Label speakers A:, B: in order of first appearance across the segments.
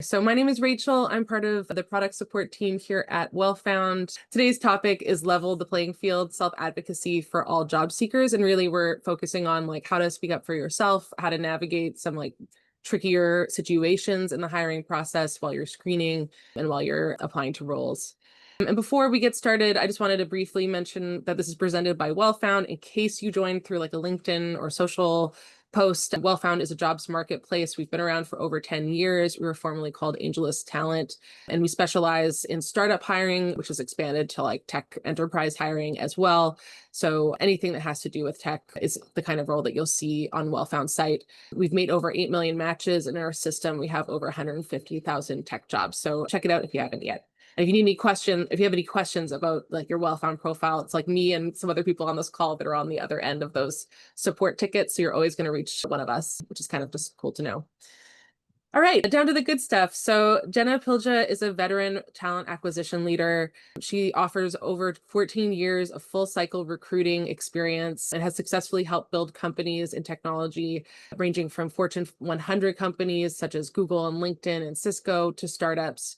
A: So my name is Rachel. I'm part of the product support team here at WellFound. Today's topic is level the playing field, self-advocacy for all job seekers. And really we're focusing on how to speak up for yourself, how to navigate some trickier situations in the hiring process while you're screening and while you're applying to roles. And before we get started, I just wanted to briefly mention that this is presented by WellFound in case you joined through a LinkedIn or social post. WellFound is a jobs marketplace. We've been around for over 10 years. We were formerly called Angelus Talent, and we specialize in startup hiring, which has expanded to tech enterprise hiring as well. So anything that has to do with tech is the kind of role that you'll see on WellFound site. We've made over 8 million matches in our system. We have over 150,000 tech jobs. So check it out if you haven't yet. And if you need if you have any questions about your WellFound profile, it's me and some other people on this call that are on the other end of those support tickets. So you're always going to reach one of us, which is kind of just cool to know. All right, down to the good stuff. So Jenna Pilja is a veteran talent acquisition leader. She offers over 14 years of full cycle recruiting experience and has successfully helped build companies in technology, ranging from Fortune 100 companies such as Google and LinkedIn and Cisco to startups.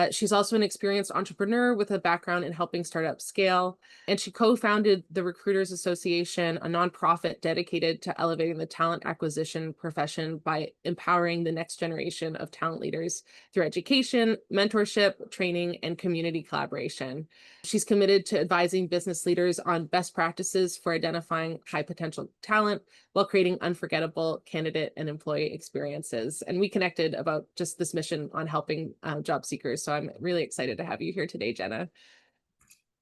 A: She's also an experienced entrepreneur with a background in helping startups scale, and she co-founded the Recruiters Association, a nonprofit dedicated to elevating the talent acquisition profession by empowering the next generation of talent leaders through education, mentorship, training, and community collaboration. She's committed to advising business leaders on best practices for identifying high potential talent while creating unforgettable candidate and employee experiences. And we connected about just this mission on helping job seekers. So I'm really excited to have you here today, Jenna.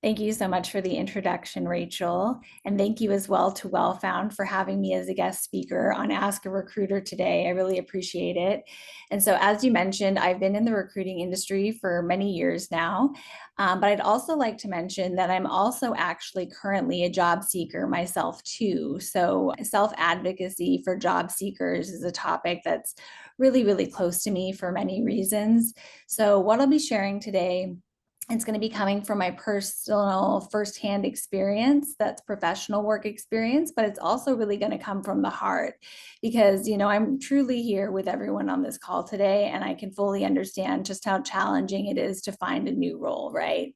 B: Thank you so much for the introduction, Rachel. And thank you as well to WellFound for having me as a guest speaker on Ask a Recruiter today. I really appreciate it. And so, as you mentioned, I've been in the recruiting industry for many years now. But I'd also like to mention that I'm also actually currently a job seeker myself, too. So, self-advocacy for job seekers is a topic that's really, really close to me for many reasons. So, what I'll be sharing today, it's going to be coming from my personal firsthand experience, that's professional work experience, but it's also really going to come from the heart because, I'm truly here with everyone on this call today, and I can fully understand just how challenging it is to find a new role, right?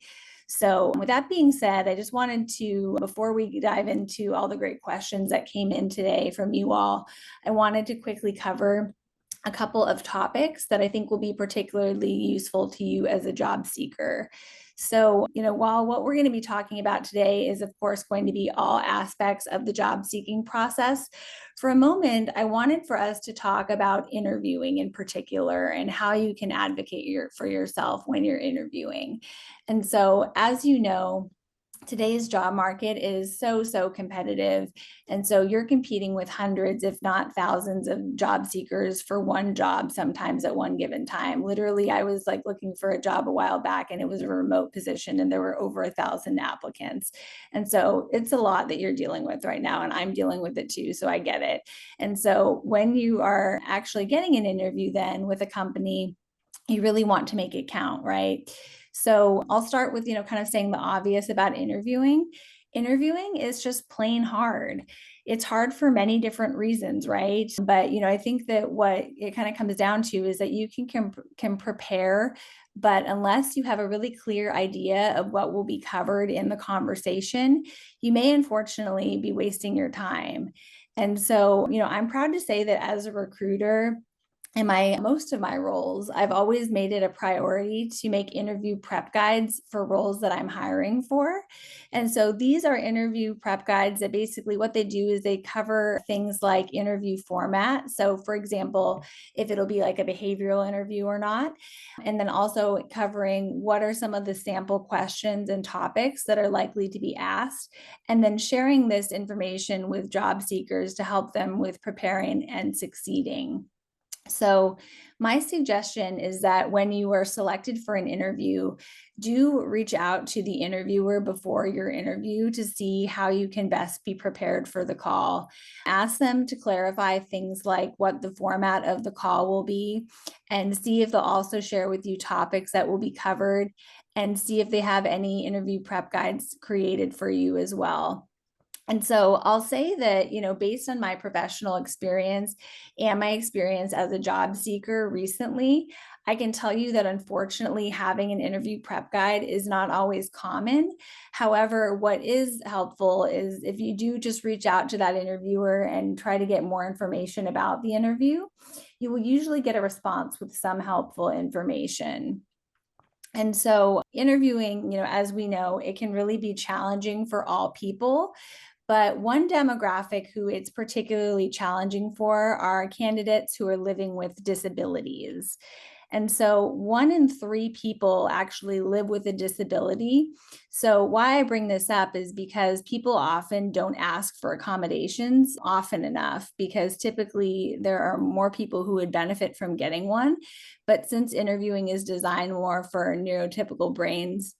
B: So with that being said, I just wanted to, before we dive into all the great questions that came in today from you all, I wanted to quickly cover a couple of topics that I think will be particularly useful to you as a job seeker. So, while what we're going to be talking about today is, of course, going to be all aspects of the job seeking process, for a moment, I wanted for us to talk about interviewing in particular and how you can advocate for yourself when you're interviewing. And so, as you know, today's job market is so competitive. And so you're competing with hundreds, if not thousands of job seekers for one job, sometimes at one given time. Literally, I was looking for a job a while back and it was a remote position and there were over 1,000 applicants. And so it's a lot that you're dealing with right now. And I'm dealing with it too. So I get it. And so when you are actually getting an interview then with a company, you really want to make it count, right? So I'll start with, kind of saying the obvious about interviewing. Interviewing is just plain hard. It's hard for many different reasons, right? But, I think that what it kind of comes down to is that you can prepare, but unless you have a really clear idea of what will be covered in the conversation, you may unfortunately be wasting your time. And so, I'm proud to say that as a recruiter, in most of my roles, I've always made it a priority to make interview prep guides for roles that I'm hiring for. And so these are interview prep guides that basically what they do is they cover things like interview format. So for example, if it'll be like a behavioral interview or not, and then also covering what are some of the sample questions and topics that are likely to be asked, and then sharing this information with job seekers to help them with preparing and succeeding. So my suggestion is that when you are selected for an interview, do reach out to the interviewer before your interview to see how you can best be prepared for the call. Ask them to clarify things like what the format of the call will be, and see if they'll also share with you topics that will be covered, and see if they have any interview prep guides created for you as well. And so I'll say that, based on my professional experience and my experience as a job seeker recently, I can tell you that unfortunately, having an interview prep guide is not always common. However, what is helpful is if you do just reach out to that interviewer and try to get more information about the interview, you will usually get a response with some helpful information. And so interviewing, as we know, it can really be challenging for all people. But one demographic who it's particularly challenging for are candidates who are living with disabilities. And so 1 in 3 people actually live with a disability. So, why I bring this up is because people often don't ask for accommodations often enough, because typically there are more people who would benefit from getting one. But since interviewing is designed more for neurotypical brains,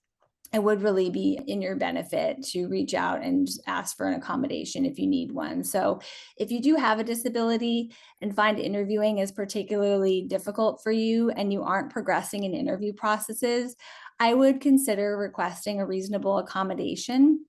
B: it would really be in your benefit to reach out and ask for an accommodation if you need one. So, if you do have a disability and find interviewing is particularly difficult for you and you aren't progressing in interview processes, I would consider requesting a reasonable accommodation.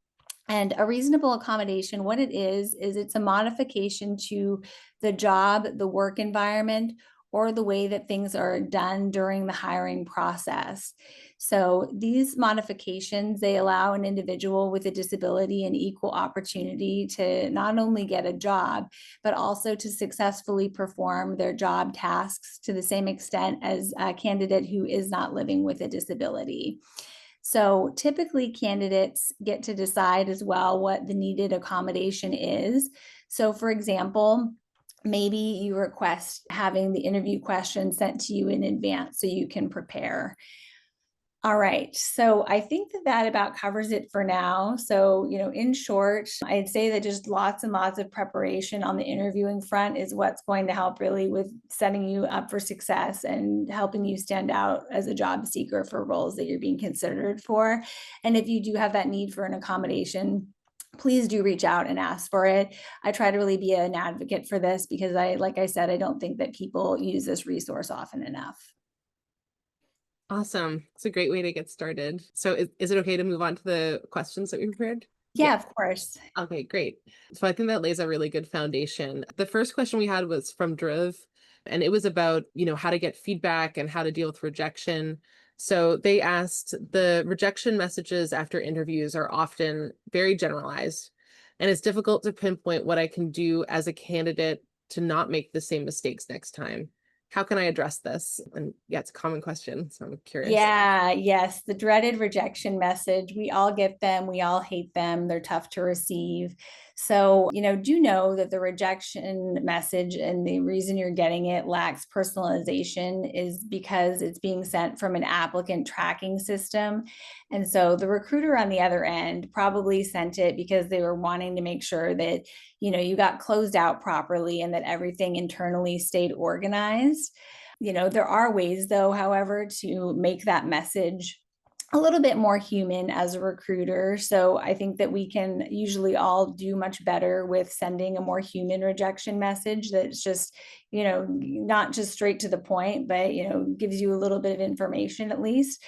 B: And a reasonable accommodation, what it is it's a modification to the job, the work environment, or the way that things are done during the hiring process. So these modifications, they allow an individual with a disability an equal opportunity to not only get a job, but also to successfully perform their job tasks to the same extent as a candidate who is not living with a disability. So typically, candidates get to decide as well what the needed accommodation is. So, for example, maybe you request having the interview questions sent to you in advance so you can prepare. All right. So I think that about covers it for now. So, in short, I'd say that just lots and lots of preparation on the interviewing front is what's going to help really with setting you up for success and helping you stand out as a job seeker for roles that you're being considered for. And if you do have that need for an accommodation, please do reach out and ask for it. I try to really be an advocate for this because like I said, I don't think that people use this resource often enough.
A: Awesome. It's a great way to get started. So is it okay to move on to the questions that we prepared?
B: Yeah, of course.
A: Okay, great. So I think that lays a really good foundation. The first question we had was from Driv, and it was about, how to get feedback and how to deal with rejection. So they asked, the rejection messages after interviews are often very generalized, and it's difficult to pinpoint what I can do as a candidate to not make the same mistakes next time. How can I address this? And yeah, it's a common question, so I'm curious.
B: Yeah, yes, the dreaded rejection message. We all get them. We all hate them. They're tough to receive. So, do know that the rejection message and the reason you're getting it lacks personalization is because it's being sent from an applicant tracking system. And so the recruiter on the other end probably sent it because they were wanting to make sure that, you got closed out properly and that everything internally stayed organized. There are ways, though, however, to make that message a little bit more human as a recruiter. So I think that we can usually all do much better with sending a more human rejection message that's just, not just straight to the point, but, gives you a little bit of information at least.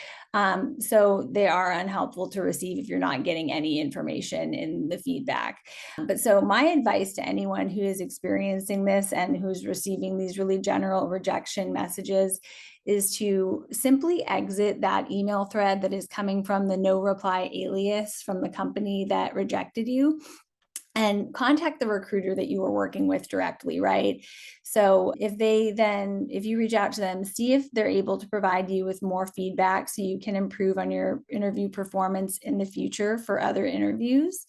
B: So they are unhelpful to receive if you're not getting any information in the feedback. But so my advice to anyone who is experiencing this and who's receiving these really general rejection messages is to simply exit that email thread that is coming from the no reply alias from the company that rejected you and contact the recruiter that you were working with directly, right? So if you reach out to them, see if they're able to provide you with more feedback so you can improve on your interview performance in the future for other interviews.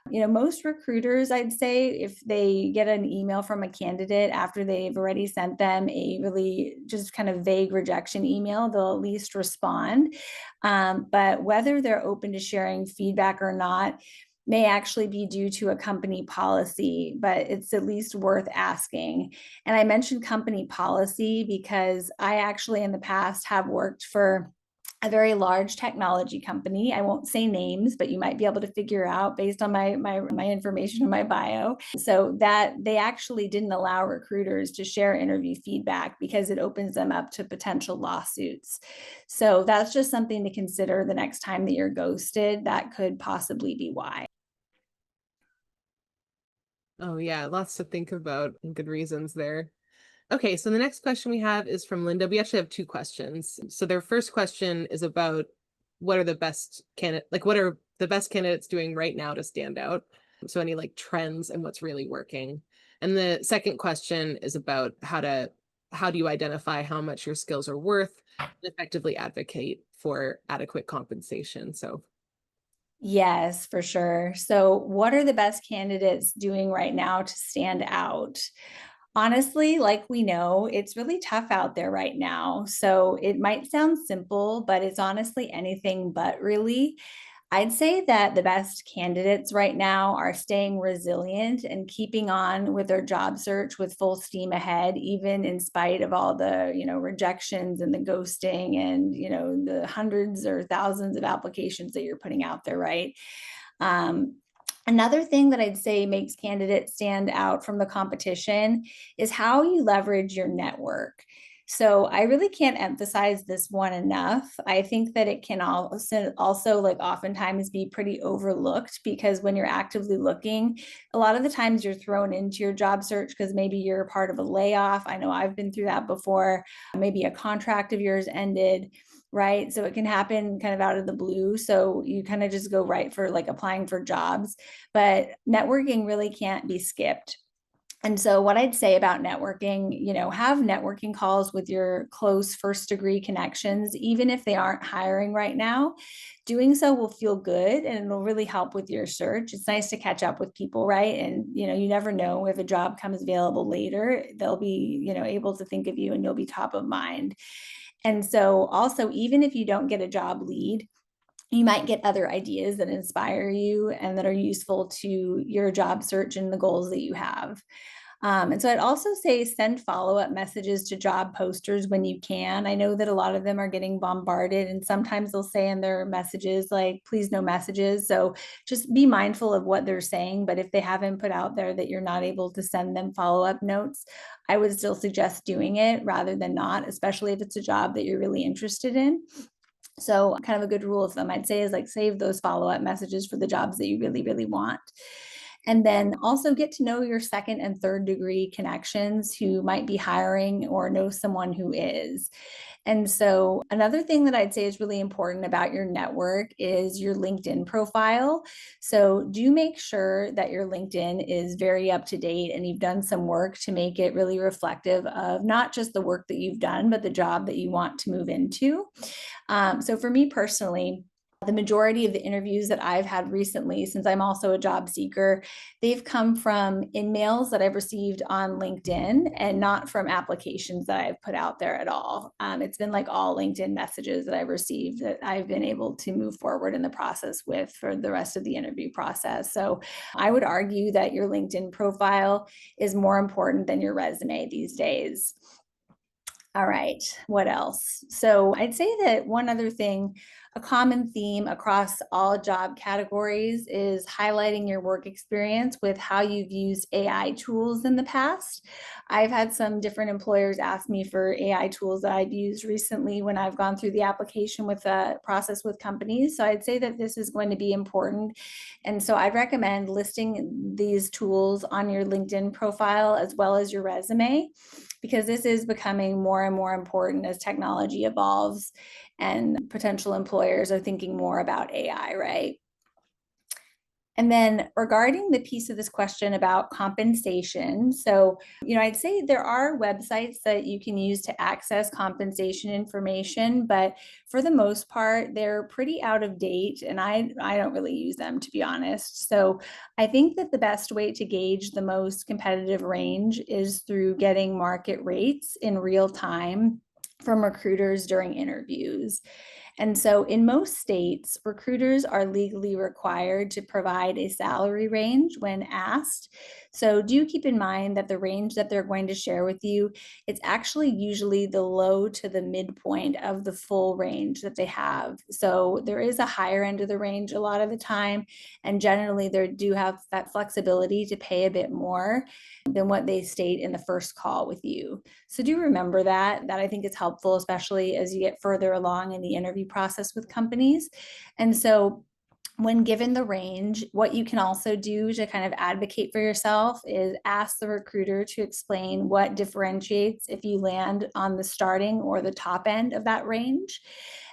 B: Most recruiters, I'd say, if they get an email from a candidate after they've already sent them a really just kind of vague rejection email, they'll at least respond. But whether they're open to sharing feedback or not may actually be due to a company policy, but it's at least worth asking. And I mentioned company policy because I actually in the past have worked for a very large technology company. I won't say names, but you might be able to figure out based on my information in my bio. So that they actually didn't allow recruiters to share interview feedback because it opens them up to potential lawsuits. So that's just something to consider the next time that you're ghosted. That could possibly be why.
A: Oh yeah, lots to think about and good reasons there. Okay, so the next question we have is from Linda. We actually have two questions. So their first question is about what are the best what are the best candidates doing right now to stand out? So any like trends and what's really working. And the second question is about how do you identify how much your skills are worth and effectively advocate for adequate compensation. So
B: Yes, for sure. So, what are the best candidates doing right now to stand out? Honestly, like we know, it's really tough out there right now. So, it might sound simple, but it's honestly anything but really. I'd say that the best candidates right now are staying resilient and keeping on with their job search with full steam ahead, even in spite of all the, rejections and the ghosting and, the hundreds or thousands of applications that you're putting out there, right? Um, Another thing that I'd say makes candidates stand out from the competition is how you leverage your network. So I really can't emphasize this one enough. I think that it can also like oftentimes be pretty overlooked because when you're actively looking, a lot of the times you're thrown into your job search because maybe you're part of a layoff. I know I've been through that before. Maybe a contract of yours ended, right? So it can happen kind of out of the blue. So you kind of just go right for like applying for jobs, but networking really can't be skipped. And so, what I'd say about networking, have networking calls with your close first degree connections, even if they aren't hiring right now. Doing so will feel good and it'll really help with your search. It's nice to catch up with people, right? And, you never know if a job comes available later, they'll be, able to think of you and you'll be top of mind. And so, also, even if you don't get a job lead, you might get other ideas that inspire you and that are useful to your job search and the goals that you have. And so I'd also say send follow-up messages to job posters when you can. I know that a lot of them are getting bombarded, and sometimes they'll say in their messages, like, please no messages. So just be mindful of what they're saying. But if they haven't put out there that you're not able to send them follow-up notes, I would still suggest doing it rather than not, especially if it's a job that you're really interested in. So, kind of a good rule of thumb, I'd say, is like save those follow up messages for the jobs that you really, really want. And then also get to know your second and third degree connections who might be hiring or know someone who is. And so, another thing that I'd say is really important about your network is your LinkedIn profile. So, do make sure that your LinkedIn is very up to date and you've done some work to make it really reflective of not just the work that you've done, but the job that you want to move into. So for me personally, the majority of the interviews that I've had recently, since I'm also a job seeker, they've come from emails that I've received on LinkedIn and not from applications that I've put out there at all. It's been like all LinkedIn messages that I've received that I've been able to move forward in the process with for the rest of the interview process. So I would argue that your LinkedIn profile is more important than your resume these days. All right, what else? So I'd say that one other thing, a common theme across all job categories is highlighting your work experience with how you've used AI tools in the past. I've had some different employers ask me for AI tools that I've used recently when I've gone through the application with the process with companies. So I'd say that this is going to be important. And so I'd recommend listing these tools on your LinkedIn profile as well as your resume, because this is becoming more and more important as technology evolves and potential employers are thinking more about AI, right? And then regarding the piece of this question about compensation, so, I'd say there are websites that you can use to access compensation information, but for the most part, they're pretty out of date and I don't really use them, to be honest. So I think that the best way to gauge the most competitive range is through getting market rates in real time from recruiters during interviews. And so, in most states, recruiters are legally required to provide a salary range when asked. So, do keep in mind that the range that they're going to share with you, it's actually usually the low to the midpoint of the full range that they have. So, there is a higher end of the range a lot of the time, and generally, they do have that flexibility to pay a bit more than what they state in the first call with you. So do remember that I think is helpful, especially as you get further along in the interview process with companies. And so when given the range, what you can also do to kind of advocate for yourself is ask the recruiter to explain what differentiates if you land on the starting or the top end of that range.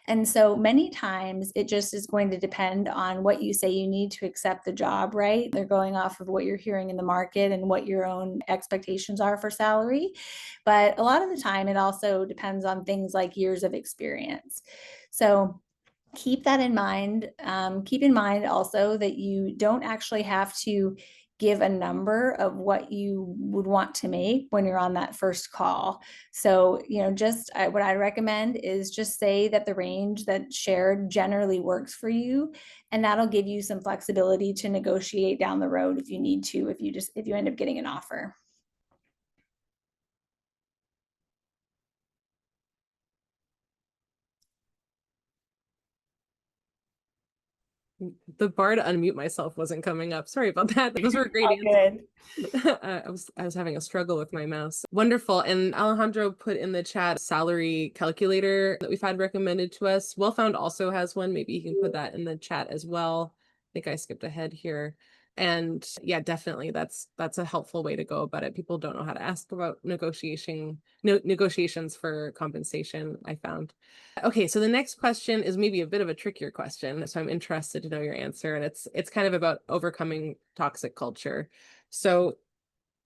B: And so many times it just is going to depend on what you say you need to accept the job, right? They're going off of what you're hearing in the market and what your own expectations are for salary. But a lot of the time, it also depends on things like years of experience. So keep that in mind. Keep in mind also that you don't actually have to give a number of what you would want to make when you're on that first call. So, just what I recommend is just say that the range that shared generally works for you, and that'll give you some flexibility to negotiate down the road if you need to, if you end up getting an offer.
A: The bar to unmute myself wasn't coming up. Sorry about that. Those were great
B: All
A: answers.
B: good.
A: I was having a struggle with my mouse. Wonderful. And Alejandro put in the chat salary calculator that we've had recommended to us. Well Found also has one. Maybe you can put that in the chat as well. I think I skipped ahead here. And yeah, definitely that's a helpful way to go about it. People don't know how to ask about negotiations for compensation, I found. Okay, so the next question is maybe a bit of a trickier question, so I'm interested to know your answer, and it's kind of about overcoming toxic culture. So,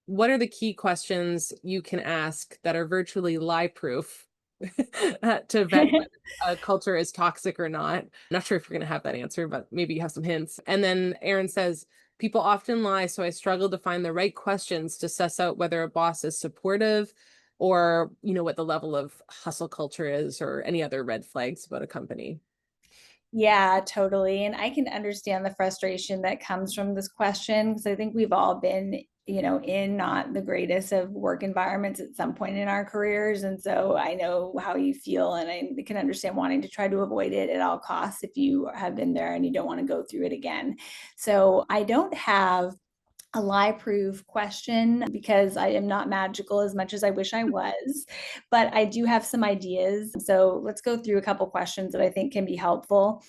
A: what are the key questions you can ask that are virtually lie-proof to vet whether a culture is toxic or not? Not sure if you're going to have that answer, but maybe you have some hints. And then Aaron says, people often lie, so I struggle to find the right questions to suss out whether a boss is supportive or, what the level of hustle culture is or any other red flags about a company.
B: Yeah, totally. And I can understand the frustration that comes from this question because I think we've all been, in not the greatest of work environments at some point in our careers. And so I know how you feel, and I can understand wanting to try to avoid it at all costs if you have been there and you don't want to go through it again. So I don't have a lie proof question because I am not magical as much as I wish I was, but I do have some ideas. So let's go through a couple questions that I think can be helpful.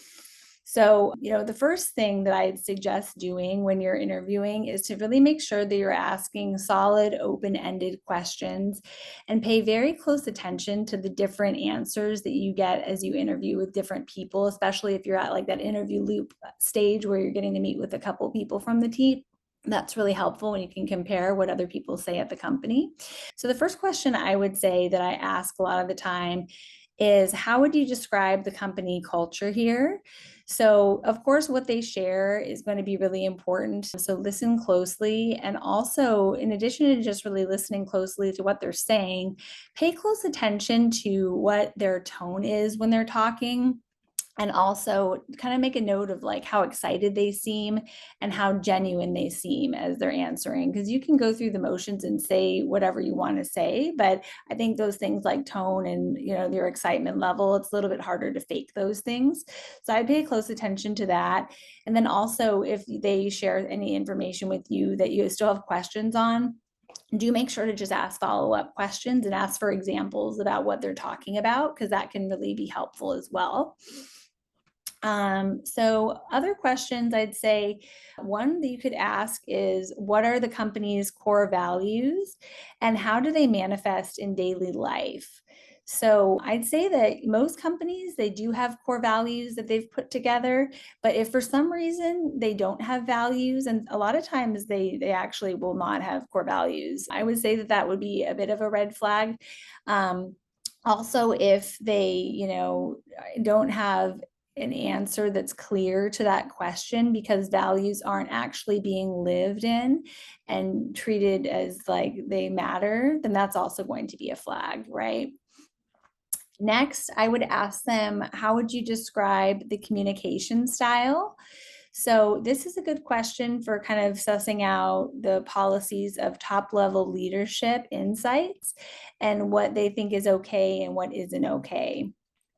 B: So, the first thing that I'd suggest doing when you're interviewing is to really make sure that you're asking solid, open ended questions and pay very close attention to the different answers that you get as you interview with different people, especially if you're at like that interview loop stage where you're getting to meet with a couple people from the team. That's really helpful when you can compare what other people say at the company. So the first question I would say that I ask a lot of the time is, how would you describe the company culture here? So of course, what they share is going to be really important. So listen closely. And also, in addition to just really listening closely to what they're saying, pay close attention to what their tone is when they're talking, and also kind of make a note of like how excited they seem and how genuine they seem as they're answering, because you can go through the motions and say whatever you want to say, but I think those things like tone and their excitement level, it's a little bit harder to fake those things. So I'd pay close attention to that. And then also, if they share any information with you that you still have questions on, do make sure to just ask follow-up questions and ask for examples about what they're talking about, because that can really be helpful as well. So other questions, I'd say one that you could ask is, what are the company's core values and how do they manifest in daily life? So I'd say that most companies, they do have core values that they've put together, but if for some reason they don't have values, and a lot of times they actually will not have core values, I would say that that would be a bit of a red flag. Also, if they, don't have an answer that's clear to that question because values aren't actually being lived in and treated as like they matter, then that's also going to be a flag, right? Next, I would ask them, how would you describe the communication style? So this is a good question for kind of sussing out the policies of top level leadership insights and what they think is okay and what isn't okay.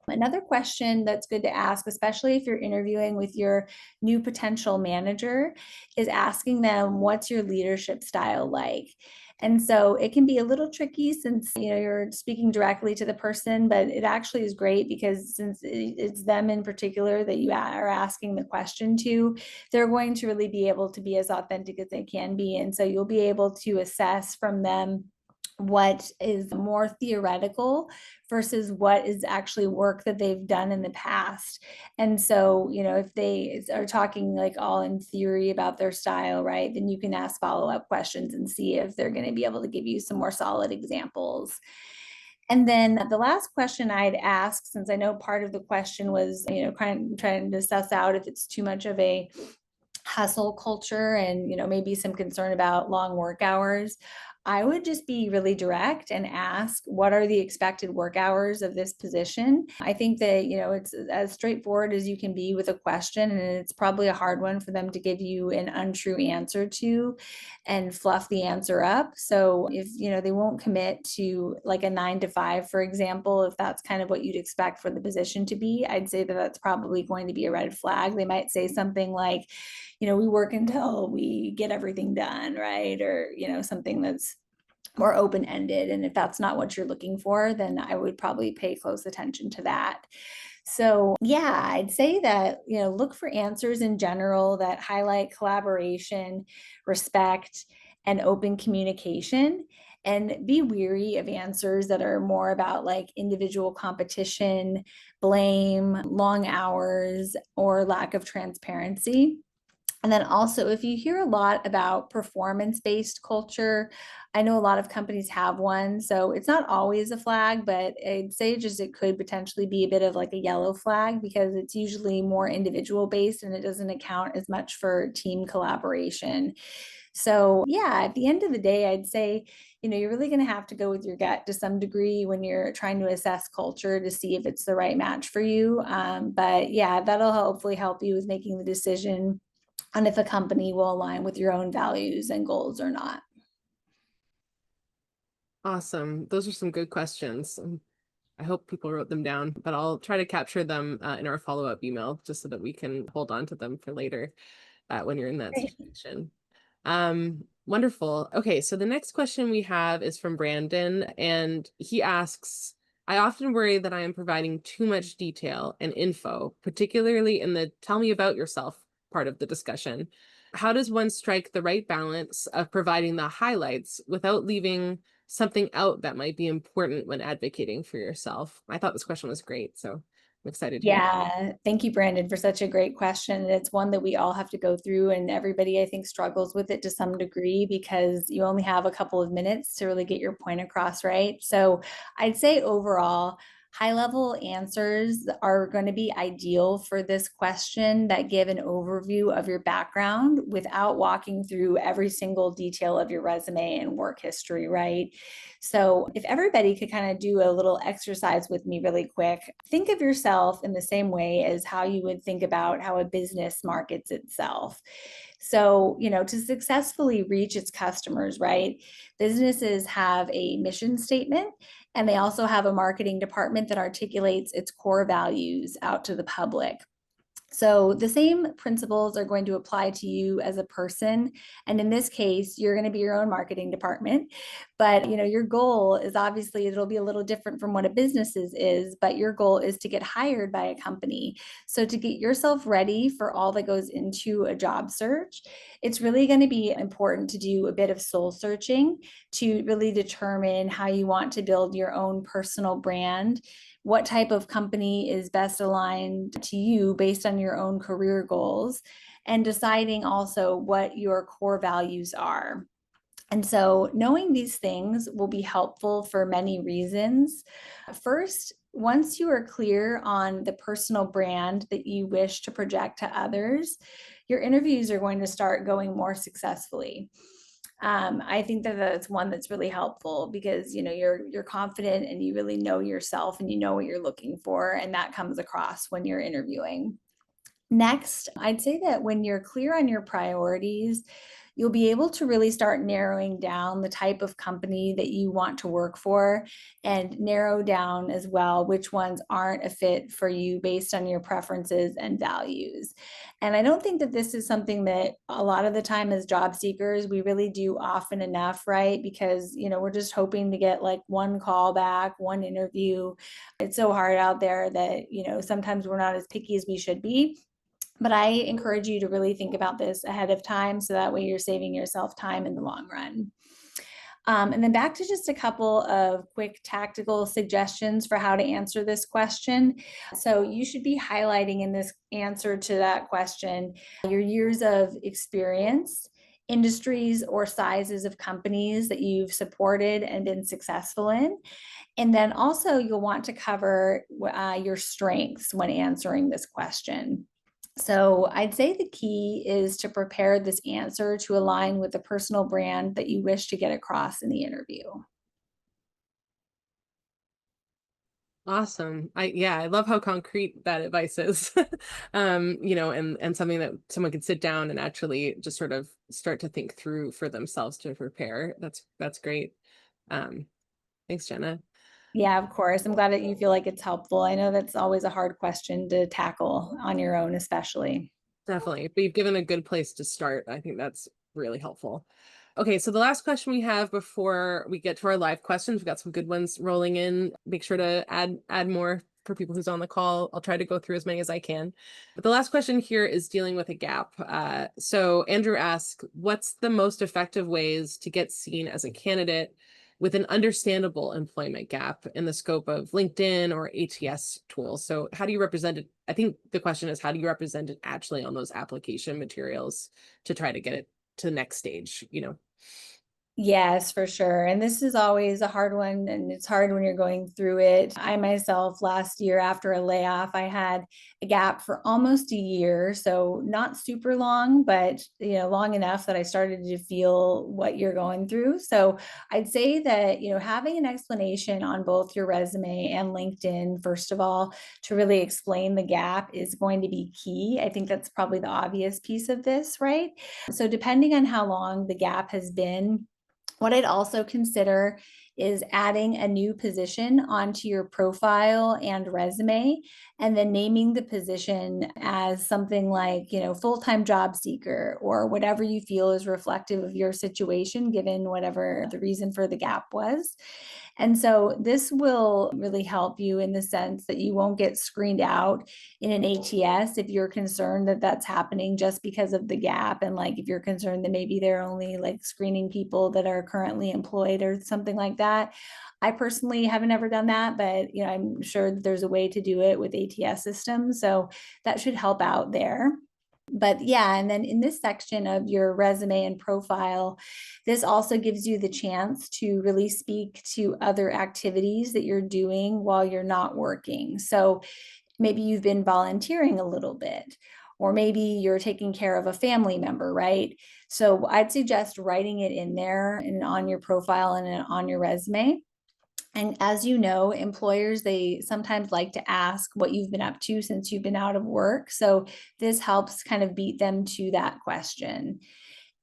B: Another question that's good to ask, especially if you're interviewing with your new potential manager, is asking them, what's your leadership style like? And so it can be a little tricky since you're speaking directly to the person, but it actually is great because since it's them in particular that you are asking the question to, they're going to really be able to be as authentic as they can be. And so you'll be able to assess from them what is more theoretical versus what is actually work that they've done in the past. And so, if they are talking like all in theory about their style, right, then you can ask follow-up questions and see if they're going to be able to give you some more solid examples. And then the last question I'd ask, since I know part of the question was, kind of trying to suss out if it's too much of a hustle culture and maybe some concern about long work hours, I would just be really direct and ask, what are the expected work hours of this position? I think that it's as straightforward as you can be with a question, and it's probably a hard one for them to give you an untrue answer to and fluff the answer up. So if they won't commit to like a 9 to 5, for example, if that's kind of what you'd expect for the position to be, I'd say that that's probably going to be a red flag. They might say something like, we work until we get everything done, right? Or, something that's more open-ended. And if that's not what you're looking for, then I would probably pay close attention to that. So yeah, I'd say that, look for answers in general that highlight collaboration, respect, and open communication. And be weary of answers that are more about like individual competition, blame, long hours, or lack of transparency. And then also, if you hear a lot about performance-based culture, I know a lot of companies have one, so it's not always a flag, but I'd say just it could potentially be a bit of like a yellow flag because it's usually more individual based and it doesn't account as much for team collaboration. So yeah, at the end of the day, I'd say, you're really going to have to go with your gut to some degree when you're trying to assess culture to see if it's the right match for you. But yeah, that'll hopefully help you with making the decision on if a company will align with your own values and goals or not.
A: Awesome. Those are some good questions. I hope people wrote them down, but I'll try to capture them in our follow-up email just so that we can hold on to them for later when you're in that
B: Great.
A: situation. Wonderful. Okay, so the next question we have is from Brandon, and he asks, I often worry that I am providing too much detail and info, particularly in the tell me about yourself part of the discussion. How does one strike the right balance of providing the highlights without leaving something out that might be important when advocating for yourself? I thought this question was great, so I'm excited to hear.
B: Yeah, thank you, Brandon, for such a great question. It's one that we all have to go through, and everybody, I think, struggles with it to some degree because you only have a couple of minutes to really get your point across, right? So I'd say overall, high-level answers are going to be ideal for this question that give an overview of your background without walking through every single detail of your resume and work history, right? So if everybody could kind of do a little exercise with me really quick, think of yourself in the same way as how you would think about how a business markets itself. So, to successfully reach its customers, right? Businesses have a mission statement and they also have a marketing department that articulates its core values out to the public. So the same principles are going to apply to you as a person. And in this case, you're going to be your own marketing department. But your goal is obviously it'll be a little different from what a business is, but your goal is to get hired by a company. So to get yourself ready for all that goes into a job search, it's really going to be important to do a bit of soul searching to really determine how you want to build your own personal brand, what type of company is best aligned to you based on your own career goals, and deciding also what your core values are. And so knowing these things will be helpful for many reasons. First, once you are clear on the personal brand that you wish to project to others, your interviews are going to start going more successfully. I think that that's one that's really helpful because you're confident and you really know yourself and you know what you're looking for, and that comes across when you're interviewing. Next, I'd say that when you're clear on your priorities, you'll be able to really start narrowing down the type of company that you want to work for, and narrow down as well which ones aren't a fit for you based on your preferences and values. And I don't think that this is something that a lot of the time as job seekers, we really do often enough, right? Because, we're just hoping to get like one call back, one interview. It's so hard out there that, sometimes we're not as picky as we should be. But I encourage you to really think about this ahead of time, so that way you're saving yourself time in the long run. And then back to just a couple of quick tactical suggestions for how to answer this question. So you should be highlighting in this answer to that question your years of experience, industries or sizes of companies that you've supported and been successful in. And then also you'll want to cover your strengths when answering this question. So I'd say the key is to prepare this answer to align with the personal brand that you wish to get across in the interview.
A: Awesome. I love how concrete that advice is. And something that someone could sit down and actually just sort of start to think through for themselves to prepare. That's great. Thanks, Jenna.
B: Yeah, of course. I'm glad that you feel like it's helpful. I know that's always a hard question to tackle on your own, especially.
A: Definitely. But you've given a good place to start. I think that's really helpful. Okay, so the last question we have before we get to our live questions, we've got some good ones rolling in. Make sure to add more for people who's on the call. I'll try to go through as many as I can. But the last question here is dealing with a gap. So Andrew asks, what's the most effective ways to get seen as a candidate with an understandable employment gap in the scope of LinkedIn or ATS tools? So how do you represent it? I think the question is, how do you represent it actually on those application materials to try to get it to the next stage?
B: Yes, for sure. And this is always a hard one, and it's hard when you're going through it. I myself, last year after a layoff, I had a gap for almost a year. So not super long, but long enough that I started to feel what you're going through. So I'd say that, having an explanation on both your resume and LinkedIn, first of all, to really explain the gap is going to be key. I think that's probably the obvious piece of this, right? So depending on how long the gap has been, what I'd also consider is adding a new position onto your profile and resume, and then naming the position as something like, full-time job seeker, or whatever you feel is reflective of your situation, given whatever the reason for the gap was. And so this will really help you in the sense that you won't get screened out in an ATS if you're concerned that that's happening just because of the gap. And like, if you're concerned that maybe they're only like screening people that are currently employed or something like that. I personally haven't ever done that, but I'm sure that there's a way to do it with ATS systems. So that should help out there. But yeah, and then in this section of your resume and profile, this also gives you the chance to really speak to other activities that you're doing while you're not working. So maybe you've been volunteering a little bit, or maybe you're taking care of a family member, right? So I'd suggest writing it in there and on your profile and on your resume. And as you know, employers, they sometimes like to ask what you've been up to since you've been out of work. So this helps kind of beat them to that question.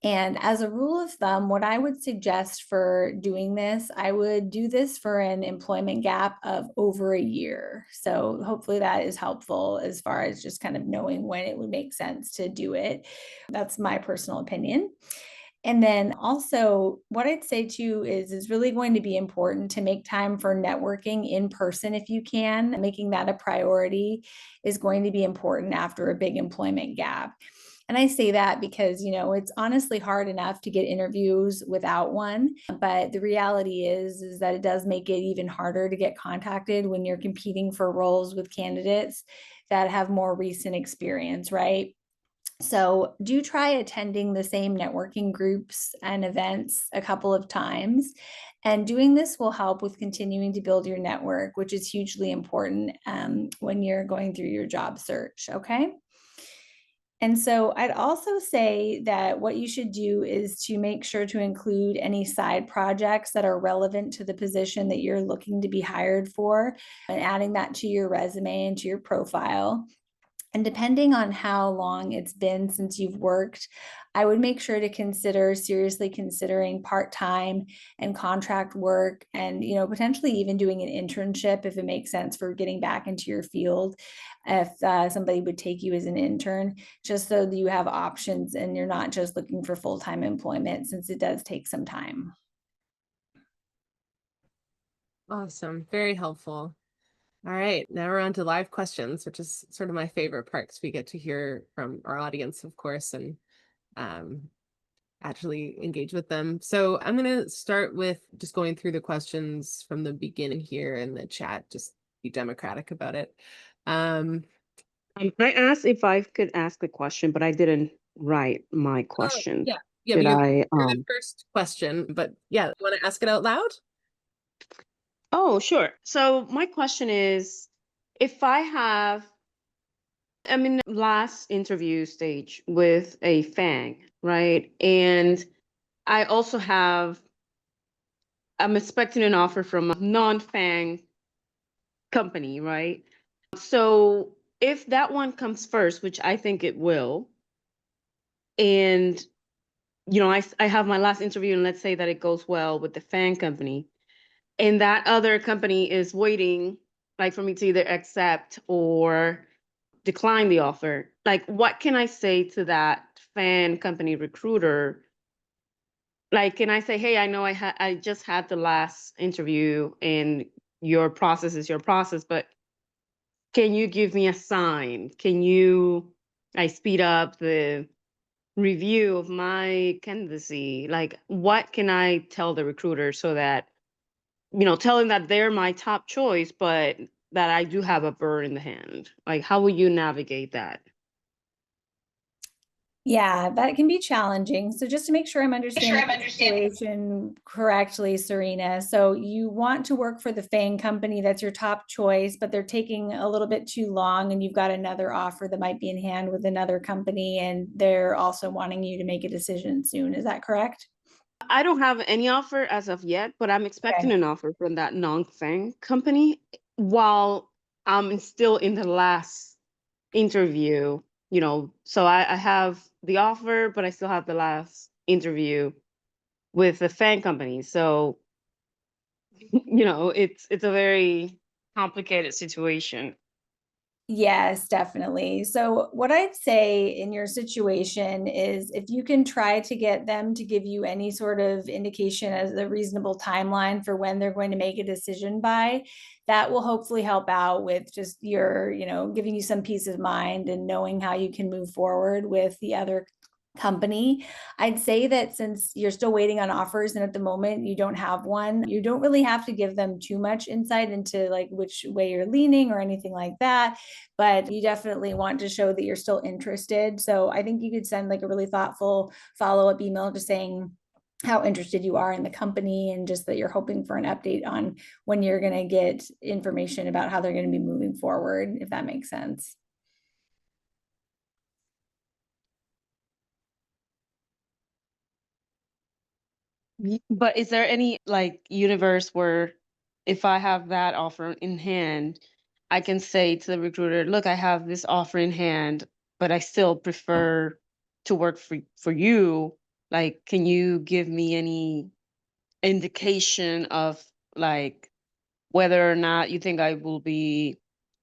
B: And as a rule of thumb, what I would suggest for doing this, I would do this for an employment gap of over a year. So hopefully that is helpful as far as just kind of knowing when it would make sense to do it. That's my personal opinion. And then also, what I'd say too is really going to be important to make time for networking in person if you can. Making that a priority is going to be important after a big employment gap. And I say that because, it's honestly hard enough to get interviews without one. But the reality is that it does make it even harder to get contacted when you're competing for roles with candidates that have more recent experience, right? So do try attending the same networking groups and events a couple of times. And doing this will help with continuing to build your network, which is hugely important when you're going through your job search. Okay. And so I'd also say that what you should do is to make sure to include any side projects that are relevant to the position that you're looking to be hired for, and adding that to your resume and to your profile. And depending on how long it's been since you've worked, I would make sure to consider seriously considering part-time and contract work, and potentially even doing an internship if it makes sense for getting back into your field. If somebody would take you as an intern, just so that you have options and you're not just looking for full-time employment, since it does take some time.
A: Awesome. Very helpful. All right, now we're on to live questions, which is sort of my favorite part because we get to hear from our audience, of course, and um, actually engage with them. So I'm going to start with just going through the questions from the beginning here in the chat, just be democratic about it.
C: I asked if I could ask a question, but I didn't write my
A: Oh,
C: question.
A: yeah. Yeah, but
C: Did I?
A: you're the first question, but yeah, you want to ask it out loud?
C: Oh, sure. So my question is, if I'm in the last interview stage with a FANG, right? And I also I'm expecting an offer from a non-FANG company, right? So if that one comes first, which I think it will, and I have my last interview, and let's say that it goes well with the fan company, and that other company is waiting, like, for me to either accept or decline the offer. Like, what can I say to that fan company recruiter? Like, can I say, hey, I know I just had the last interview, and your process is your process, but can you give me a sign? Can you, I speed up the review of my candidacy? Like, what can I tell the recruiter so that, tell them that they're my top choice, but that I do have a bird in the hand? Like, how will you navigate that?
B: Yeah, that can be challenging. So just to make sure I'm understanding the situation correctly, Serena. So you want to work for the FANG company, that's your top choice, but they're taking a little bit too long, and you've got another offer that might be in hand with another company, and they're also wanting you to make a decision soon. Is that correct?
C: I don't have any offer as of yet, but I'm expecting
B: Okay.
C: an offer from that non-FANG company while I'm still in the last interview, so I have the offer, but I still have the last interview with the FANG company. So, it's a very complicated situation.
B: Yes, definitely. So, what I'd say in your situation is if you can try to get them to give you any sort of indication as a reasonable timeline for when they're going to make a decision by, that will hopefully help out with just giving you some peace of mind and knowing how you can move forward with the other company. I'd say that since you're still waiting on offers and at the moment you don't have one, you don't really have to give them too much insight into like which way you're leaning or anything like that, but you definitely want to show that you're still interested. So I think you could send like a really thoughtful follow-up email just saying how interested you are in the company and just that you're hoping for an update on when you're going to get information about how they're going to be moving forward, if that makes sense.
C: But is there any like universe where if I have that offer in hand, I can say to the recruiter, look, I have this offer in hand, but I still prefer to work for you. Like, can you give me any indication of like whether or not you think I will be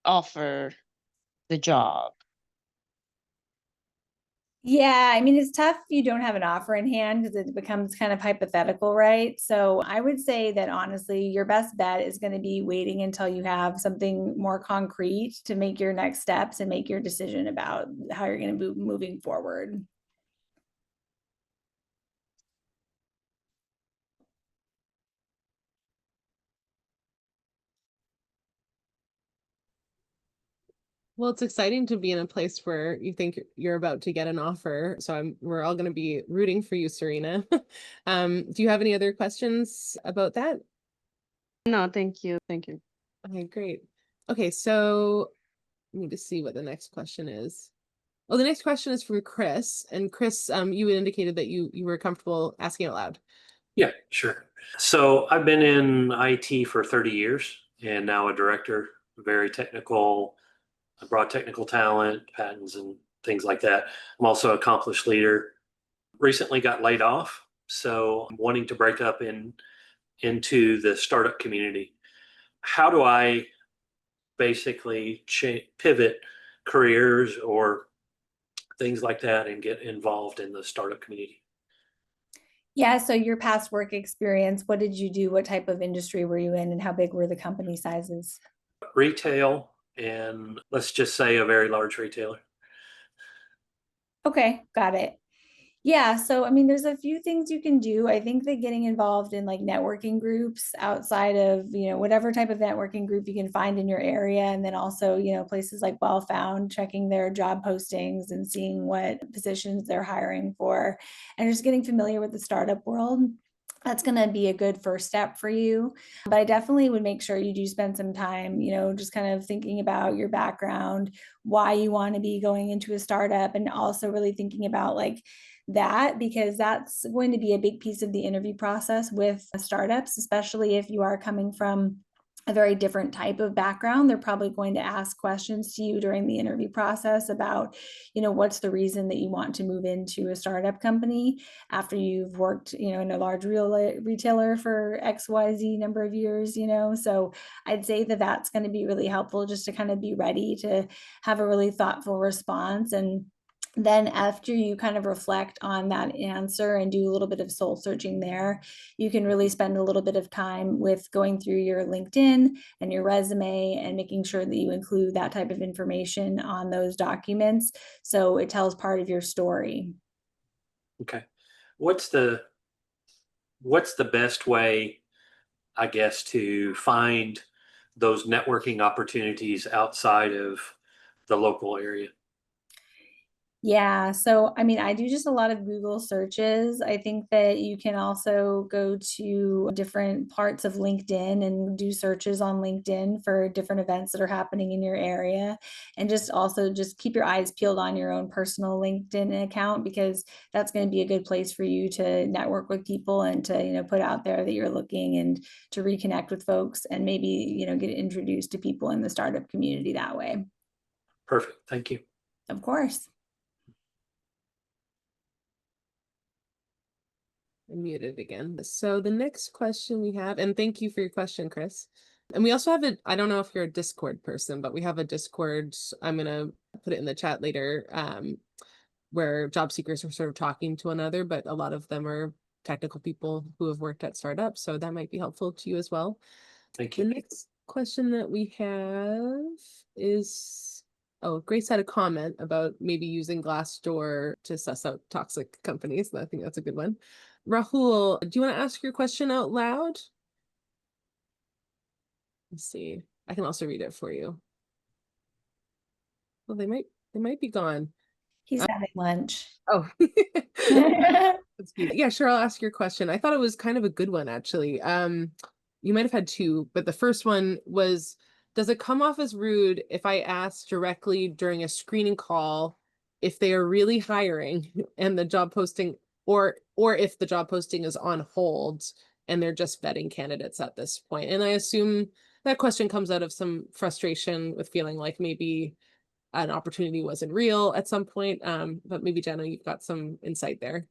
C: offered the job?
B: Yeah, I mean, it's tough if you don't have an offer in hand because it becomes kind of hypothetical, right? So I would say that honestly, your best bet is going to be waiting until you have something more concrete to make your next steps and make your decision about how you're going to move moving forward.
A: Well, it's exciting to be in a place where you think you're about to get an offer. So we're all going to be rooting for you, Serena. Do you have any other questions about that?
C: No, thank you. Thank you.
A: Okay, great. Okay, so let me just see what the next question is. Oh, the next question is from Chris. And Chris, you had indicated that you were comfortable asking out loud.
D: Yeah, sure. So I've been in IT for 30 years and now a director, very technical, I brought technical talent, patents, and things like that. I'm also an accomplished leader. Recently got laid off, so I'm wanting to break up into the startup community. How do I basically pivot careers or things like that and get involved in the startup community?
B: Yeah, so your past work experience, what did you do? What type of industry were you in, and how big were the company sizes?
D: Retail, and let's just say a very large retailer.
B: Okay, got it. Yeah, so I mean, there's a few things you can do. I think that getting involved in like networking groups outside of, whatever type of networking group you can find in your area, and then also, places like Well Found, checking their job postings and seeing what positions they're hiring for, and just getting familiar with the startup world. That's going to be a good first step for you. But I definitely would make sure you do spend some time, just kind of thinking about your background, why you want to be going into a startup, and also really thinking about like that, because that's going to be a big piece of the interview process with startups, especially if you are coming from a very different type of background. They're probably going to ask questions to you during the interview process about, what's the reason that you want to move into a startup company after you've worked, in a large retailer for XYZ number of years, So I'd say that that's going to be really helpful, just to kind of be ready to have a really thoughtful response. And then after you kind of reflect on that answer and do a little bit of soul searching there, you can really spend a little bit of time with going through your LinkedIn and your resume and making sure that you include that type of information on those documents, so it tells part of your story.
D: Okay. What's the best way, I guess, to find those networking opportunities outside of the local area?
B: Yeah, so I mean, I do just a lot of Google searches. I think that you can also go to different parts of LinkedIn and do searches on LinkedIn for different events that are happening in your area. And just also just keep your eyes peeled on your own personal LinkedIn account, because that's going to be a good place for you to network with people and to, put out there that you're looking, and to reconnect with folks, and maybe, get introduced to people in the startup community that way.
D: Perfect. Thank you.
B: Of course.
A: I'm muted again. So the next question we have, and thank you for your question, Chris. And we also have I don't know if you're a Discord person, but we have a Discord. I'm gonna put it in the chat later, where job seekers are sort of talking to one another, but a lot of them are technical people who have worked at startups. So that might be helpful to you as well.
D: Thank
A: The
D: you.
A: next question that we have is, oh, Grace had a comment about maybe using Glassdoor to suss out toxic companies. I think that's a good one. Rahul, do you want to ask your question out loud? Let's see. I can also read it for you. Well, they might be gone.
B: He's having lunch.
A: Oh, yeah, sure. I'll ask your question. I thought it was kind of a good one, actually. You might have had two, but the first one was, does it come off as rude if I ask directly during a screening call if they are really hiring and the job posting, or if the job posting is on hold and they're just vetting candidates at this point? And I assume that question comes out of some frustration with feeling like maybe an opportunity wasn't real at some point. But maybe Jenna, you've got some insight there.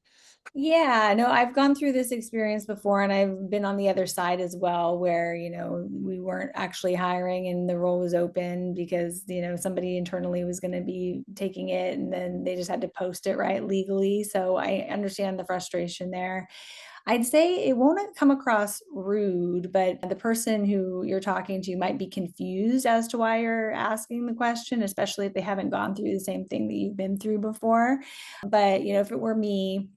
B: Yeah, no, I've gone through this experience before, and I've been on the other side as well, where, we weren't actually hiring and the role was open because, somebody internally was going to be taking it, and then they just had to post it right legally. So I understand the frustration there. I'd say it won't come across rude, but the person who you're talking to might be confused as to why you're asking the question, especially if they haven't gone through the same thing that you've been through before. But, if it were me,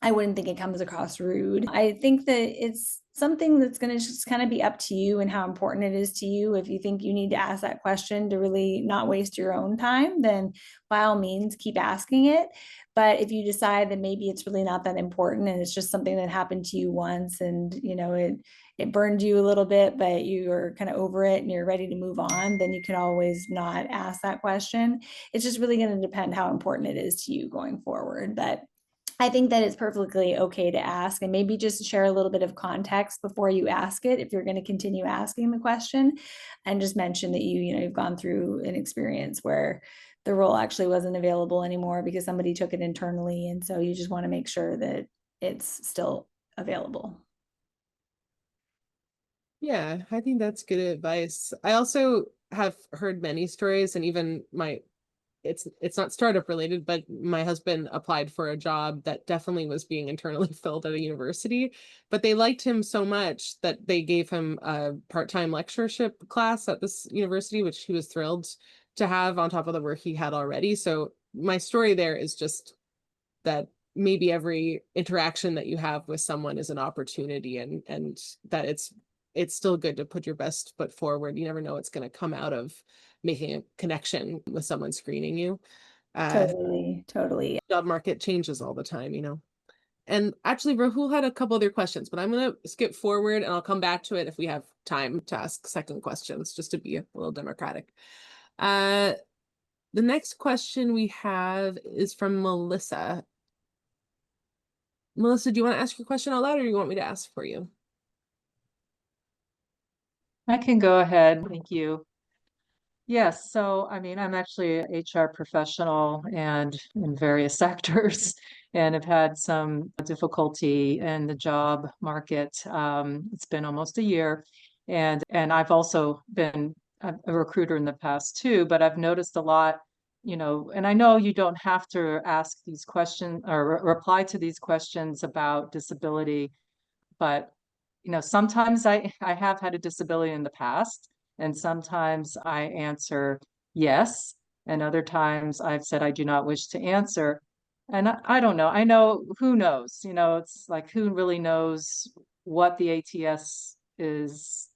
B: I wouldn't think it comes across rude. I think that it's something that's going to just kind of be up to you and how important it is to you. If you think you need to ask that question to really not waste your own time, then by all means, keep asking it. But if you decide that maybe it's really not that important and it's just something that happened to you once, and it burned you a little bit, but you are kind of over it and you're ready to move on, then you can always not ask that question. It's just really going to depend how important it is to you going forward. But I think that it's perfectly okay to ask, and maybe just share a little bit of context before you ask it if you're going to continue asking the question, and just mention that you've gone through an experience where the role actually wasn't available anymore because somebody took it internally, and so you just want to make sure that it's still available.
A: Yeah, I think that's good advice. I also have heard many stories, and even it's not startup related, but my husband applied for a job that definitely was being internally filled at a university, but they liked him so much that they gave him a part-time lectureship class at this university, which he was thrilled to have on top of the work he had already. So my story there is just that maybe every interaction that you have with someone is an opportunity, and that it's still good to put your best foot forward. You never know what's going to come out of making a connection with someone screening you.
B: Totally.
A: Job market changes all the time, you know. And actually, Rahul had a couple other questions, but I'm going to skip forward and I'll come back to it if we have time to ask second questions, just to be a little democratic. The next question we have is from Melissa. Melissa, do you want to ask your question out loud, or do you want me to ask for you?
E: I can go ahead. Thank you. Yes, so I mean, I'm actually an HR professional and in various sectors, and have had some difficulty in the job market. It's been almost a year, and I've also been a recruiter in the past too, but I've noticed a lot, and I know you don't have to ask these questions or reply to these questions about disability, but sometimes I have had a disability in the past, and sometimes I answer yes, and other times I've said I do not wish to answer. And I don't know. I know who knows, it's like who really knows what the ATS is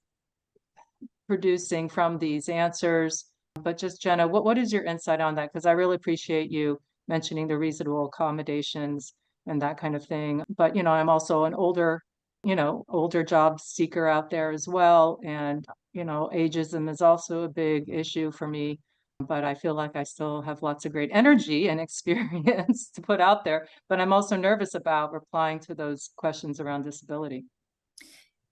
E: producing from these answers. But just Jenna, what is your insight on that? Because I really appreciate you mentioning the reasonable accommodations and that kind of thing. But I'm also an older job seeker out there as well. And, ageism is also a big issue for me. But I feel like I still have lots of great energy and experience to put out there. But I'm also nervous about replying to those questions around disability.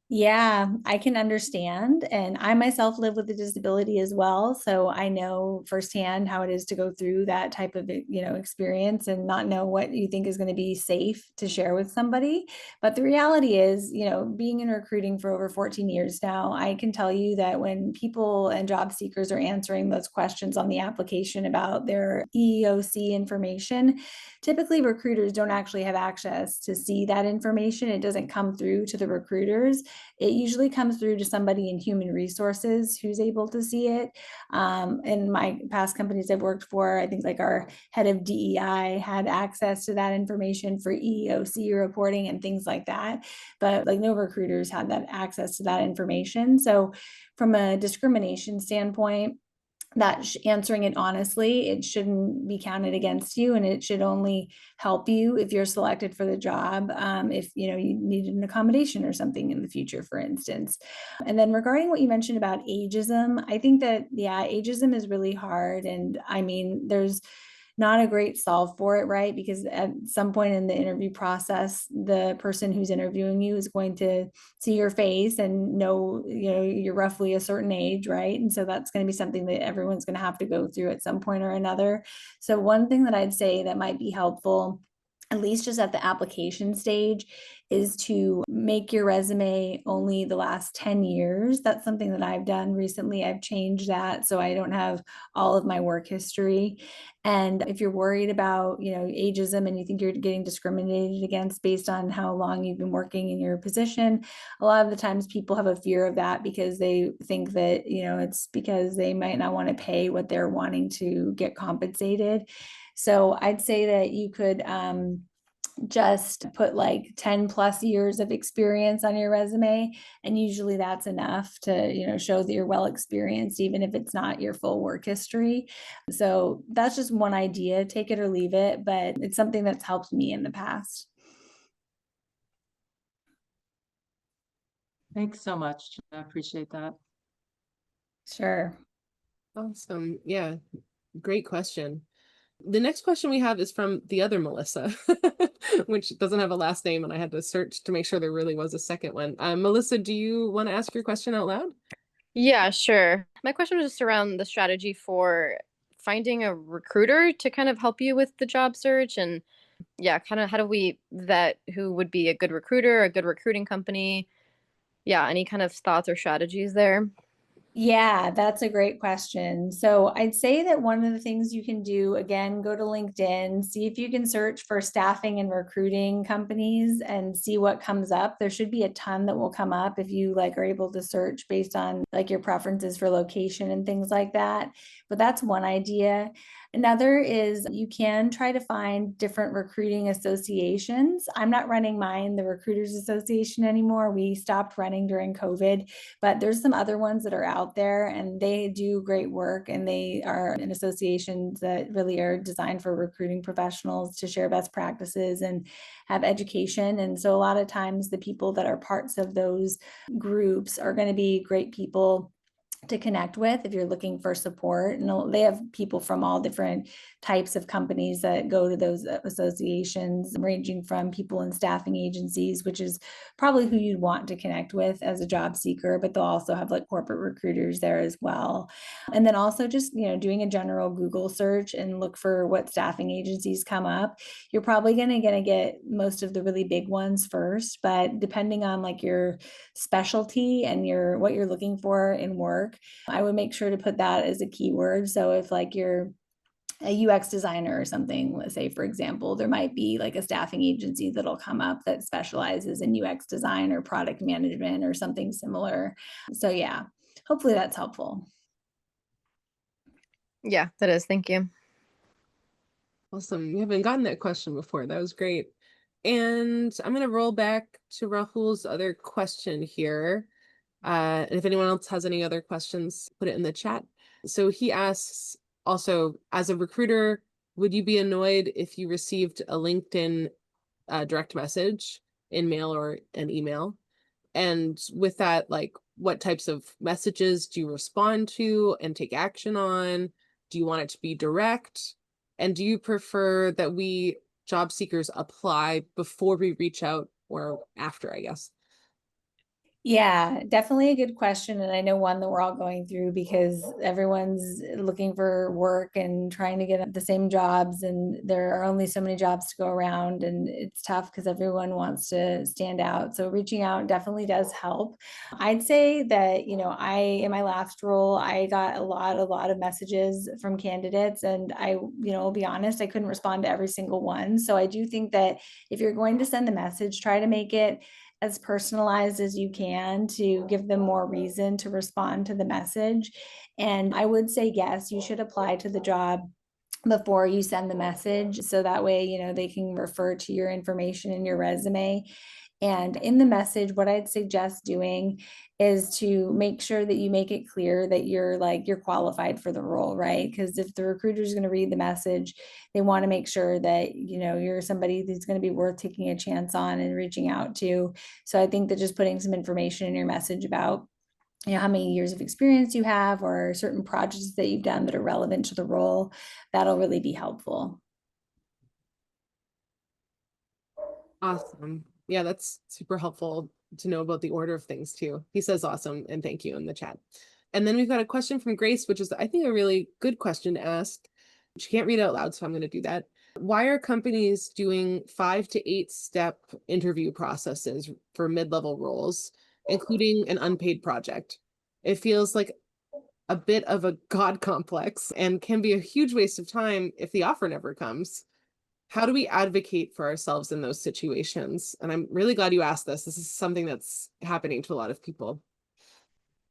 B: Yeah, I can understand. And I myself live with a disability as well. So I know firsthand how it is to go through that type of, experience and not know what you think is going to be safe to share with somebody. But the reality is, being in recruiting for over 14 years now, I can tell you that when people and job seekers are answering those questions on the application about their EEOC information, typically recruiters don't actually have access to see that information. It doesn't come through to the recruiters. It usually comes through to somebody in human resources who's able to see it. In my past companies I've worked for, I think like our head of DEI had access to that information for EEOC reporting and things like that. But like no recruiters had that access to that information. So from a discrimination standpoint, that answering it honestly, it shouldn't be counted against you, and it should only help you if you're selected for the job, if you needed an accommodation or something in the future, for instance. And then regarding what you mentioned about ageism, I think that ageism is really hard, and I mean there's not a great solve for it, right? Because at some point in the interview process, the person who's interviewing you is going to see your face and know, you're roughly a certain age, right? And so that's going to be something that everyone's going to have to go through at some point or another. So one thing that I'd say that might be helpful, at least just at the application stage, is to make your resume only the last 10 years. That's something that I've done recently. I've changed that so I don't have all of my work history. And if you're worried about, ageism and you think you're getting discriminated against based on how long you've been working in your position, a lot of the times people have a fear of that because they think that, it's because they might not want to pay what they're wanting to get compensated. So I'd say that you could just put like 10 plus years of experience on your resume, and usually that's enough to show that you're well experienced, even if it's not your full work history. So that's just one idea, take it or leave it, but it's something that's helped me in the past.
E: Thanks so much. I appreciate that.
B: Sure.
A: Awesome. Yeah, great question. The next question we have is from the other Melissa, which doesn't have a last name, and I had to search to make sure there really was a second one. Melissa, do you want to ask your question out loud?
F: Yeah, sure. My question was just around the strategy for finding a recruiter to kind of help you with the job search. And yeah, kind of how do we vet who would be a good recruiter, a good recruiting company? Yeah, any kind of thoughts or strategies there?
B: Yeah, that's a great question. So I'd say that one of the things you can do, again, go to LinkedIn, see if you can search for staffing and recruiting companies and see what comes up. There should be a ton that will come up if you like are able to search based on like your preferences for location and things like that. But that's one idea. Another is you can try to find different recruiting associations. I'm not running mine, the Recruiters Association, anymore. We stopped running during COVID, but there's some other ones that are out there and they do great work, and they are an association that really are designed for recruiting professionals to share best practices and have education. And so a lot of times the people that are parts of those groups are going to be great people to connect with if you're looking for support. And they have people from all different types of companies that go to those associations, ranging from people in staffing agencies, which is probably who you'd want to connect with as a job seeker, but they'll also have like corporate recruiters there as well. And then also just, doing a general Google search and look for what staffing agencies come up. You're probably going to get most of the really big ones first, but depending on like your specialty and what you're looking for in work, I would make sure to put that as a keyword. So if like you're a UX designer or something, let's say, for example, there might be like a staffing agency that'll come up that specializes in UX design or product management or something similar. So yeah, hopefully that's helpful.
F: Yeah, that is. Thank you.
A: Awesome. We haven't gotten that question before. That was great. And I'm going to roll back to Rahul's other question here. And if anyone else has any other questions, put it in the chat. So he asks also, as a recruiter, would you be annoyed if you received a LinkedIn direct message in mail or an email? And with that, like, what types of messages do you respond to and take action on? Do you want it to be direct? And do you prefer that we job seekers apply before we reach out or after, I guess?
B: Yeah, definitely a good question. And I know one that we're all going through because everyone's looking for work and trying to get the same jobs. And there are only so many jobs to go around. And it's tough because everyone wants to stand out. So reaching out definitely does help. I'd say that, in my last role, I got a lot of messages from candidates. And I'll be honest, I couldn't respond to every single one. So I do think that if you're going to send the message, try to make it as personalized as you can to give them more reason to respond to the message. And I would say, yes, you should apply to the job before you send the message. So that way, they can refer to your information in your resume. And in the message, what I'd suggest doing is to make sure that you make it clear that you're qualified for the role, right? Because if the recruiter is going to read the message, they want to make sure that, you're somebody that's going to be worth taking a chance on and reaching out to. So I think that just putting some information in your message about how many years of experience you have or certain projects that you've done that are relevant to the role, that'll really be helpful.
A: Awesome. Yeah, that's super helpful to know about the order of things too. He says awesome and thank you in the chat. And then we've got a question from Grace, which is, I think, a really good question to ask. She can't read out loud, so I'm going to do that. Why are companies doing 5 to 8 step interview processes for mid-level roles, including an unpaid project? It feels like a bit of a God complex and can be a huge waste of time if the offer never comes. How do we advocate for ourselves in those situations? And I'm really glad you asked this. This is something that's happening to a lot of people.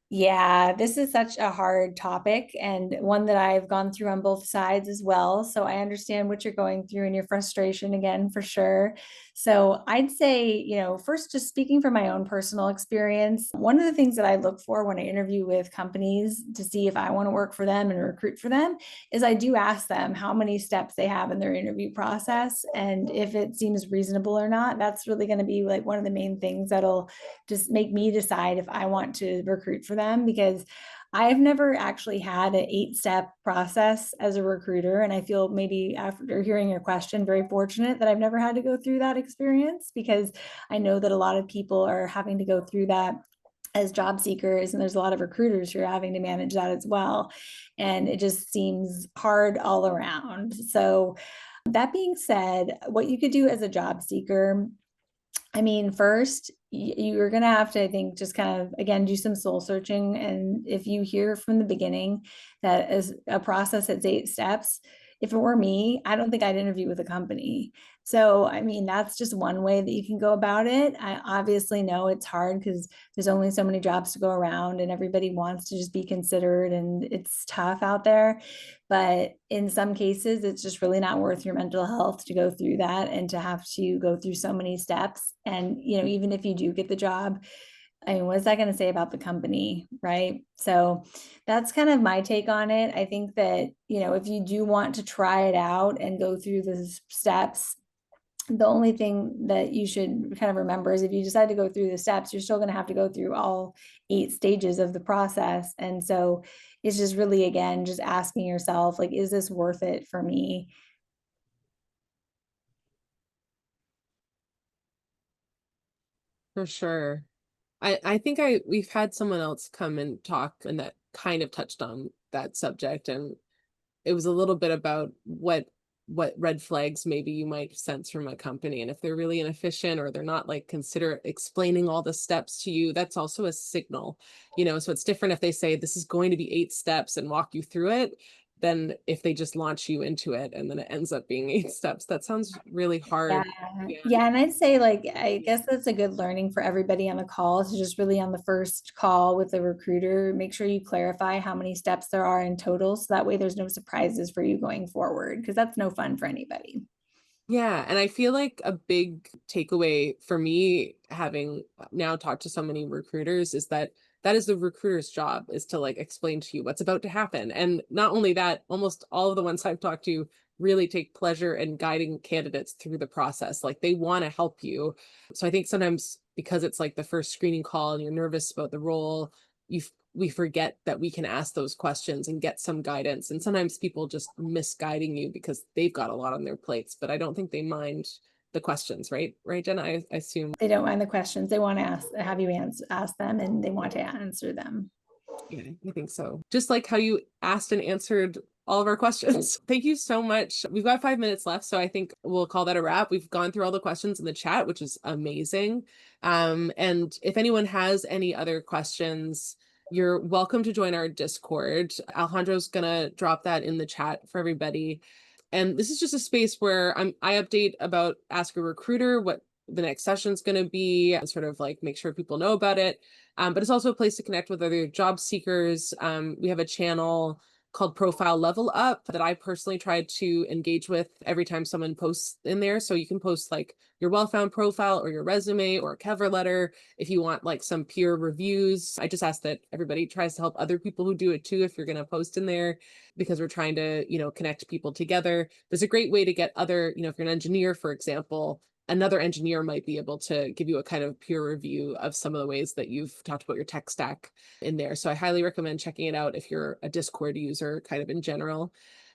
B: Yeah, this is such a hard topic and one that I've gone through on both sides as well. So I understand what you're going through and your frustration again, for sure. So I'd say, first, just speaking from my own personal experience, one of the things that I look for when I interview with companies to see if I want to work for them and recruit for them is I do ask them how many steps they have in their interview process. And if it seems reasonable or not, that's really going to be like one of the main things that'll just make me decide if I want to recruit for them, because I've never actually had an 8-step process as a recruiter. And I feel, maybe after hearing your question, very fortunate that I've never had to go through that experience, because I know that a lot of people are having to go through that as job seekers, and there's a lot of recruiters who are having to manage that as well. And it just seems hard all around. So that being said, what you could do as a job seeker, I mean, first, you're going to have to, I think, just kind of, again, do some soul searching. And if you hear from the beginning that is a process that's 8 steps, if it were me, I don't think I'd interview with a company. So, I mean, that's just one way that you can go about it. I obviously know it's hard because there's only so many jobs to go around and everybody wants to just be considered, and it's tough out there. But in some cases, it's just really not worth your mental health to go through that and to have to go through so many steps. And, even if you do get the job, I mean, what is that going to say about the company, right? So that's kind of my take on it. I think that, if you do want to try it out and go through the steps, the only thing that you should kind of remember is if you decide to go through the steps, you're still going to have to go through all 8 stages of the process. And so it's just really, again, just asking yourself, like, is this worth it for me?
A: For sure. I think we've had someone else come and talk and that kind of touched on that subject, and it was a little bit about what red flags maybe you might sense from a company, and if they're really inefficient or they're not like consider explaining all the steps to you, that's also a signal. So it's different if they say this is going to be 8 steps and walk you through it, than if they just launch you into it and then it ends up being 8 steps. That sounds really hard.
B: Yeah. And I'd say, like, I guess that's a good learning for everybody on the call, to just really, on the first call with the recruiter, make sure you clarify how many steps there are in total. So that way there's no surprises for you going forward, because that's no fun for anybody.
A: Yeah, and I feel like a big takeaway for me, having now talked to so many recruiters, is that that is the recruiter's job, is to like explain to you what's about to happen. And not only that, almost all of the ones I've talked to really take pleasure in guiding candidates through the process. Like they want to help you. So I think sometimes because it's like the first screening call and you're nervous about the role, we forget that we can ask those questions and get some guidance. And sometimes people just misguiding you because they've got a lot on their plates, but I don't think they mind the questions, right? Right, Jenna? I assume.
B: They don't mind the questions. They want to have you ask them, and they want to answer them.
A: Yeah, I think so. Just like how you asked and answered all of our questions. Thank you so much. We've got 5 minutes left, so I think we'll call that a wrap. We've gone through all the questions in the chat, which is amazing. And if anyone has any other questions, you're welcome to join our Discord. Alejandro's gonna drop that in the chat for everybody. And this is just a space where I update about Ask a Recruiter, what the next session is going to be, and sort of like make sure people know about it. But it's also a place to connect with other job seekers. We have a channel called Profile Level Up that I personally try to engage with every time someone posts in there. So you can post like your well-found profile or your resume or a cover letter if you want like some peer reviews. I just ask that everybody tries to help other people who do it too if you're going to post in there, because we're trying to, connect people together. There's a great way to get other, if you're an engineer, for example, another engineer might be able to give you a kind of peer review of some of the ways that you've talked about your tech stack in there. So I highly recommend checking it out if you're a Discord user kind of in general.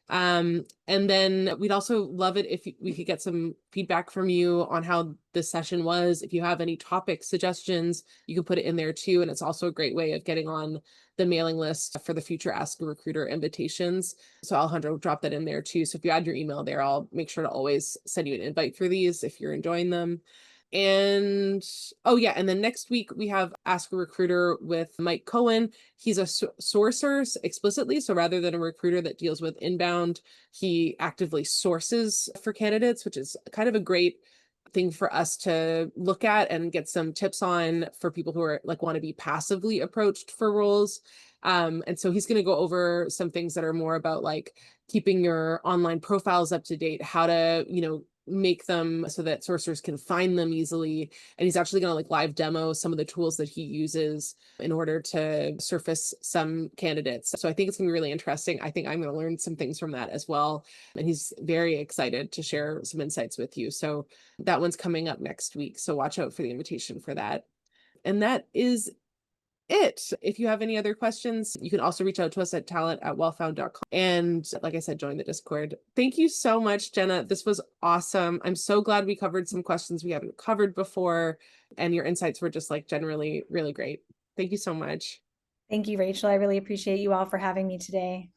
A: And then we'd also love it if we could get some feedback from you on how this session was. If you have any topic suggestions, you can put it in there too. And it's also a great way of getting on the mailing list for the future Ask a Recruiter invitations. So Alejandro will drop that in there too. So if you add your email there, I'll make sure to always send you an invite for these if you're enjoying them. And oh yeah, and then next week we have Ask a Recruiter with Mike Cohen. He's a sourcer explicitly, so rather than a recruiter that deals with inbound, he actively sources for candidates, which is kind of a great thing for us to look at and get some tips on for people who are like want to be passively approached for roles. And so he's going to go over some things that are more about like keeping your online profiles up to date, how to, make them so that sourcers can find them easily. And he's actually going to like live demo some of the tools that he uses in order to surface some candidates. So I think it's going to be really interesting. I think I'm going to learn some things from that as well. And he's very excited to share some insights with you. So that one's coming up next week. So watch out for the invitation for that. And that is it. If you have any other questions, you can also reach out to us at talent@wellfound.com. And like I said, join the Discord. Thank you so much, Jenna. This was awesome. I'm so glad we covered some questions we haven't covered before. And your insights were just like generally really great. Thank you so much.
B: Thank you, Rachel. I really appreciate you all for having me today.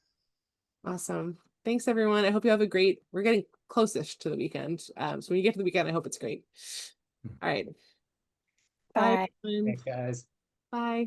A: Awesome. Thanks, everyone. I hope you have a great, we're getting close-ish to the weekend. So when you get to the weekend, I hope it's great. All right.
B: Bye.
A: Bye, everyone.
G: Thanks, guys.
A: Bye.